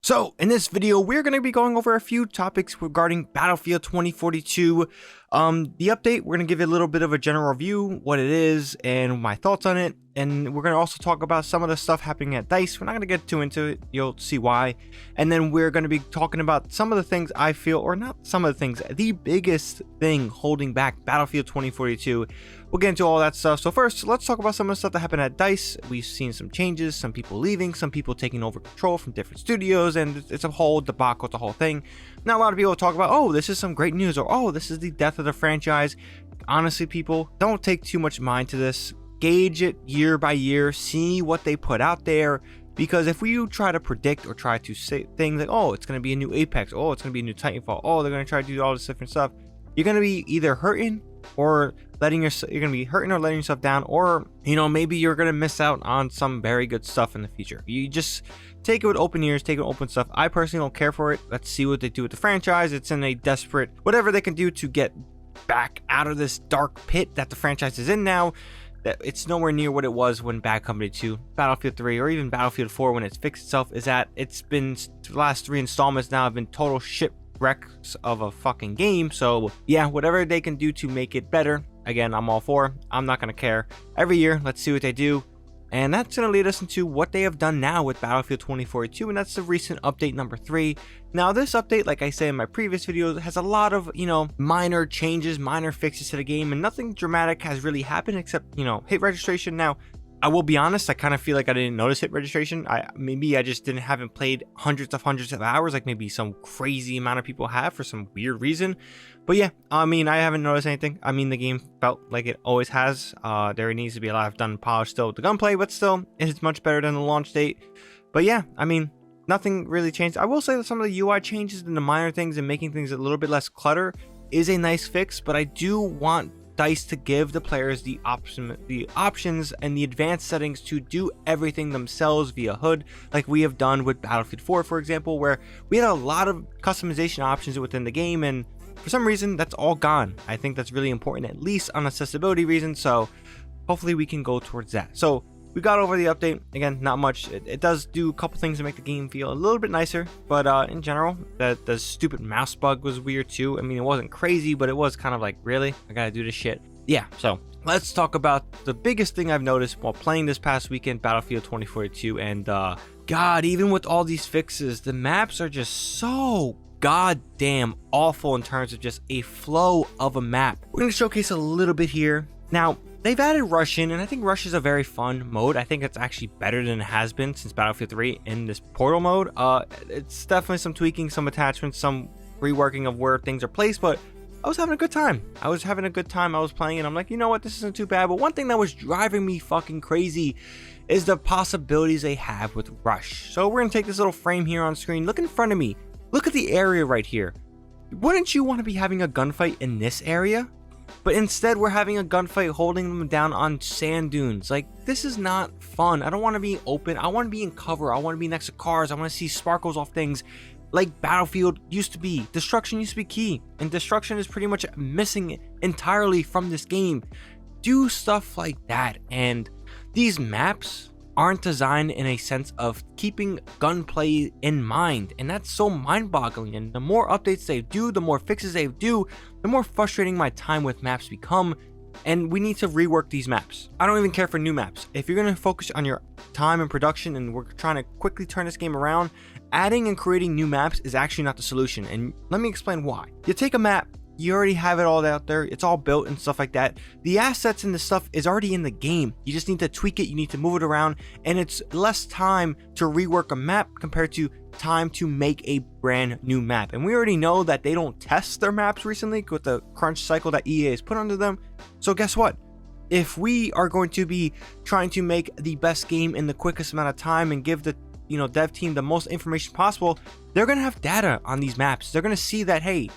So in this video, we're going to be going over a few topics regarding Battlefield 2042. The update, we're going to give you a little bit of a general review, what it is, and my thoughts on it. And we're going to also talk about some of the stuff happening at DICE. We're not going to get too into it. You'll see why. And then we're going to be talking about some of the things I feel, or not some of the things, the biggest thing holding back Battlefield 2042. We'll get into all that stuff. So first, let's talk about some of the stuff that happened at DICE. We've seen some changes, some people leaving, some people taking over control from different studios, and it's a whole debacle, it's a whole thing. Now, a lot of people talk about, oh, this is some great news, or oh, this is the death of the franchise. Honestly, people, don't take too much mind to this. Gauge it year by year, see what they put out there, because if you try to predict or try to say things like, oh, it's going to be a new Apex, oh, it's going to be a new Titanfall, oh, they're going to try to do all this different stuff, you're going to be either hurting or letting yourself, you're going to be hurting or letting yourself down, or, you know, maybe you're going to miss out on some very good stuff in the future. You just take it with open ears, take it with open stuff. I personally don't care for it. Let's see what they do with the franchise. It's in a desperate, whatever they can do to get back out of this dark pit that the franchise is in now. That it's nowhere near what it was when Bad Company 2, Battlefield 3, or even Battlefield 4 when it's fixed itself is at. It's been, the last 3 installments now have been total shipwrecks of a fucking game. So yeah, whatever they can do to make it better, again, I'm all for. I'm not going to care. Every year, let's see what they do. And that's going to lead us into what they have done now with Battlefield 2042, and that's the recent update number 3. Now, this update, like I said in my previous videos, has a lot of, you know, minor changes, minor fixes to the game, and nothing dramatic has really happened except, you know, hit registration. Now, I will be honest, I kind of feel like I didn't notice hit registration. Maybe I just haven't played hundreds of hours, like maybe some crazy amount of people have for some weird reason. But yeah, I mean, I haven't noticed anything. I mean, the game felt like it always has. There needs to be a lot of done polish still with the gunplay, but still, it's much better than the launch date. But yeah, I mean, nothing really changed. I will say that some of the UI changes and the minor things and making things a little bit less clutter is a nice fix, but I do want DICE to give the players the options and the advanced settings to do everything themselves via HUD, like we have done with Battlefield 4, for example, where we had a lot of customization options within the game, and for some reason that's all gone. I think that's really important, at least on accessibility reasons, so hopefully we can go towards that. So we got over the update. Again, not much. It does do a couple things to make the game feel a little bit nicer, but in general, the stupid mouse bug was weird too. I mean, it wasn't crazy, but it was kind of like, really? I gotta do this shit. Yeah, so let's talk about the biggest thing I've noticed while playing this past weekend, Battlefield 2042, and God, even with all these fixes, the maps are just so goddamn awful in terms of just a flow of a map. We're gonna showcase a little bit here. Now, they've added Rush in, and I think Rush is a very fun mode. I think it's actually better than it has been since Battlefield 3 in this portal mode. It's definitely some tweaking, some attachments, some reworking of where things are placed, but I was having a good time. I was playing, and I'm like, you know what, this isn't too bad. But one thing that was driving me fucking crazy is the possibilities they have with Rush. So we're gonna take this little frame here on screen. Look in front of me. Look at the area right here. Wouldn't you want to be having a gunfight in this area? But instead, we're having a gunfight holding them down on sand dunes. Like, this is not fun. I don't want to be open. I want to be in cover. I want to be next to cars. I want to see sparkles off things like Battlefield used to be. Destruction used to be key, and destruction is pretty much missing entirely from this game. Do stuff like that, and these maps aren't designed in a sense of keeping gunplay in mind, and that's so mind-boggling. And the more updates they do, the more fixes they do, the more frustrating my time with maps become, and we need to rework these maps. I don't even care for new maps. If you're going to focus on your time and production, and we're trying to quickly turn this game around, adding and creating new maps is actually not the solution, and let me explain why. You take a map, you already have it all out there, it's all built and stuff like that. The assets and the stuff is already in the game. You just need to tweak it, you need to move it around, and it's less time to rework a map compared to time to make a brand new map. And we already know that they don't test their maps recently with the crunch cycle that EA has put under them. So guess what? If we are going to be trying to make the best game in the quickest amount of time and give the dev team the most information possible, they're going to have data on these maps. They're going to see that, hey,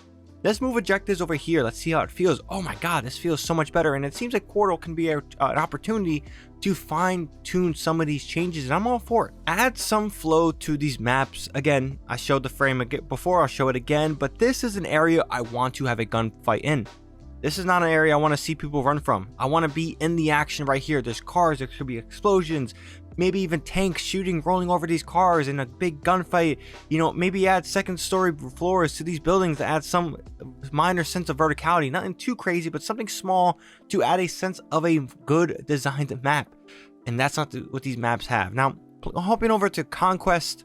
let's move objectives over here. Let's see how it feels. Oh my God, this feels so much better. And it seems like Portal can be an opportunity to fine tune some of these changes, and I'm all for it. Add some flow to these maps. Again, I showed the frame again before, I'll show it again, but this is an area I want to have a gunfight in. This is not an area I want to see people run from. I want to be in the action right here. There's cars, there could be explosions, maybe even tanks shooting, rolling over these cars in a big gunfight. You know, maybe add second story floors to these buildings to add some minor sense of verticality. Nothing too crazy, but something small to add a sense of a good designed map. And that's not what these maps have. Now, hopping over to Conquest.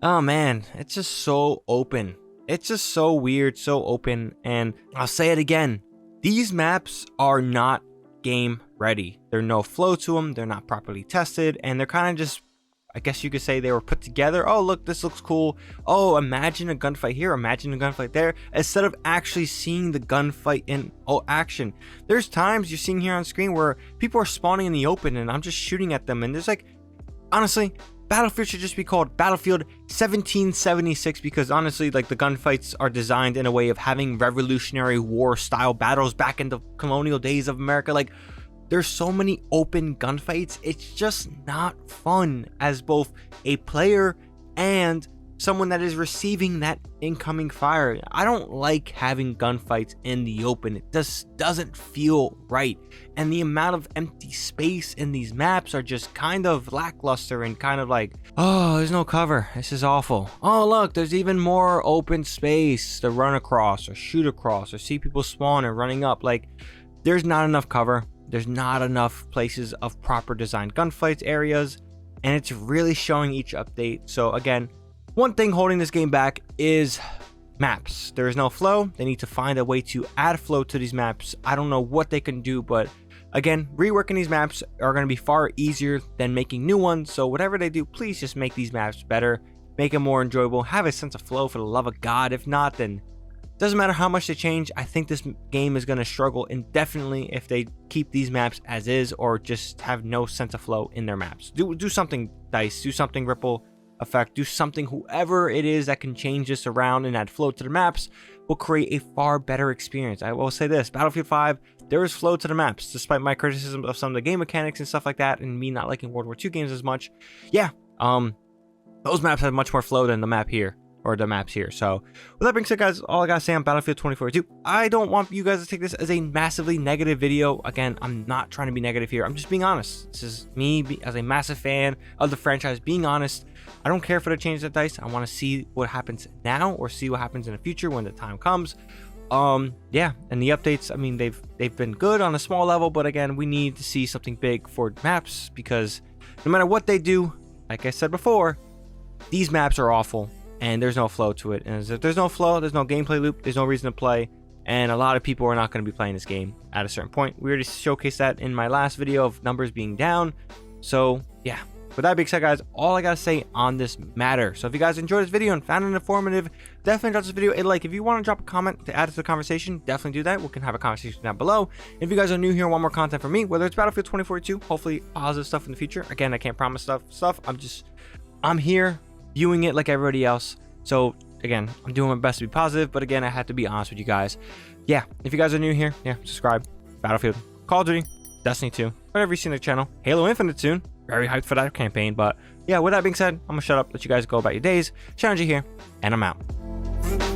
Oh man, it's just so open. It's just so weird, so open. And I'll say it again. These maps are not game ready. There's no flow to them. They're not properly tested. And they're kind of just, I guess you could say they were put together. Oh, look, this looks cool. Oh, imagine a gunfight here. Imagine a gunfight there. Instead of actually seeing the gunfight in action. There's times you're seeing here on screen where people are spawning in the open and I'm just shooting at them. And there's like, honestly, Battlefield should just be called Battlefield 1776 because honestly, like the gunfights are designed in a way of having Revolutionary War style battles back in the colonial days of America. Like there's so many open gunfights. It's just not fun as both a player and someone that is receiving that incoming fire. I don't like having gunfights in the open. It just doesn't feel right. And the amount of empty space in these maps are just kind of lackluster and kind of like, oh, there's no cover. This is awful. Oh, look, there's even more open space to run across or shoot across or see people spawn and running up. Like, there's not enough cover. There's not enough places of proper designed gunfights areas. And it's really showing each update. So again, one thing holding this game back is maps. There is no flow. They need to find a way to add flow to these maps. I don't know what they can do, but again, reworking these maps are going to be far easier than making new ones. So whatever they do, please just make these maps better, make them more enjoyable, have a sense of flow for the love of God. If not, then it doesn't matter how much they change. I think this game is going to struggle indefinitely if they keep these maps as is or just have no sense of flow in their maps. Do something, DICE. Do something, Ripple Effect. Do something. Whoever it is that can change this around and add flow to the maps will create a far better experience. I will say this, Battlefield 5, there is flow to the maps, despite my criticism of some of the game mechanics and stuff like that, and me not liking World War II games as much. Yeah, those maps have much more flow than the map here, or the maps here. So with that being said, guys, all I gotta say on Battlefield 2042, I don't want you guys to take this as a massively negative video. Again, I'm not trying to be negative here. I'm just being honest. This is me as a massive fan of the franchise being honest. I don't care for the change of DICE. I want to see what happens now or see what happens in the future when the time comes. Yeah, and the updates, I mean, they've been good on a small level, but again, we need to see something big for maps because no matter what they do, like I said before, these maps are awful and there's no flow to it. And if there's no flow, there's no gameplay loop, there's no reason to play, and a lot of people are not going to be playing this game at a certain point. We already showcased that in my last video of numbers being down. So yeah, with that being said, guys, all I gotta say on this matter. So if you guys enjoyed this video and found it informative, definitely drop this video a like. If you want to drop a comment to add to the conversation, definitely do that. We can have a conversation down below. If you guys are new here and want more content from me, whether it's Battlefield 2042, hopefully positive stuff in the future. Again, I can't promise stuff. I'm here viewing it like everybody else. So again, I'm doing my best to be positive, but again, I have to be honest with you guys. Yeah, if you guys are new here, yeah, subscribe. Battlefield, Call of Duty, Destiny 2, whatever you see in the channel. Halo Infinite soon. Very hyped for that campaign. But yeah, with that being said, I'm gonna shut up, let you guys go about your days. ShadowNinja here, and I'm out.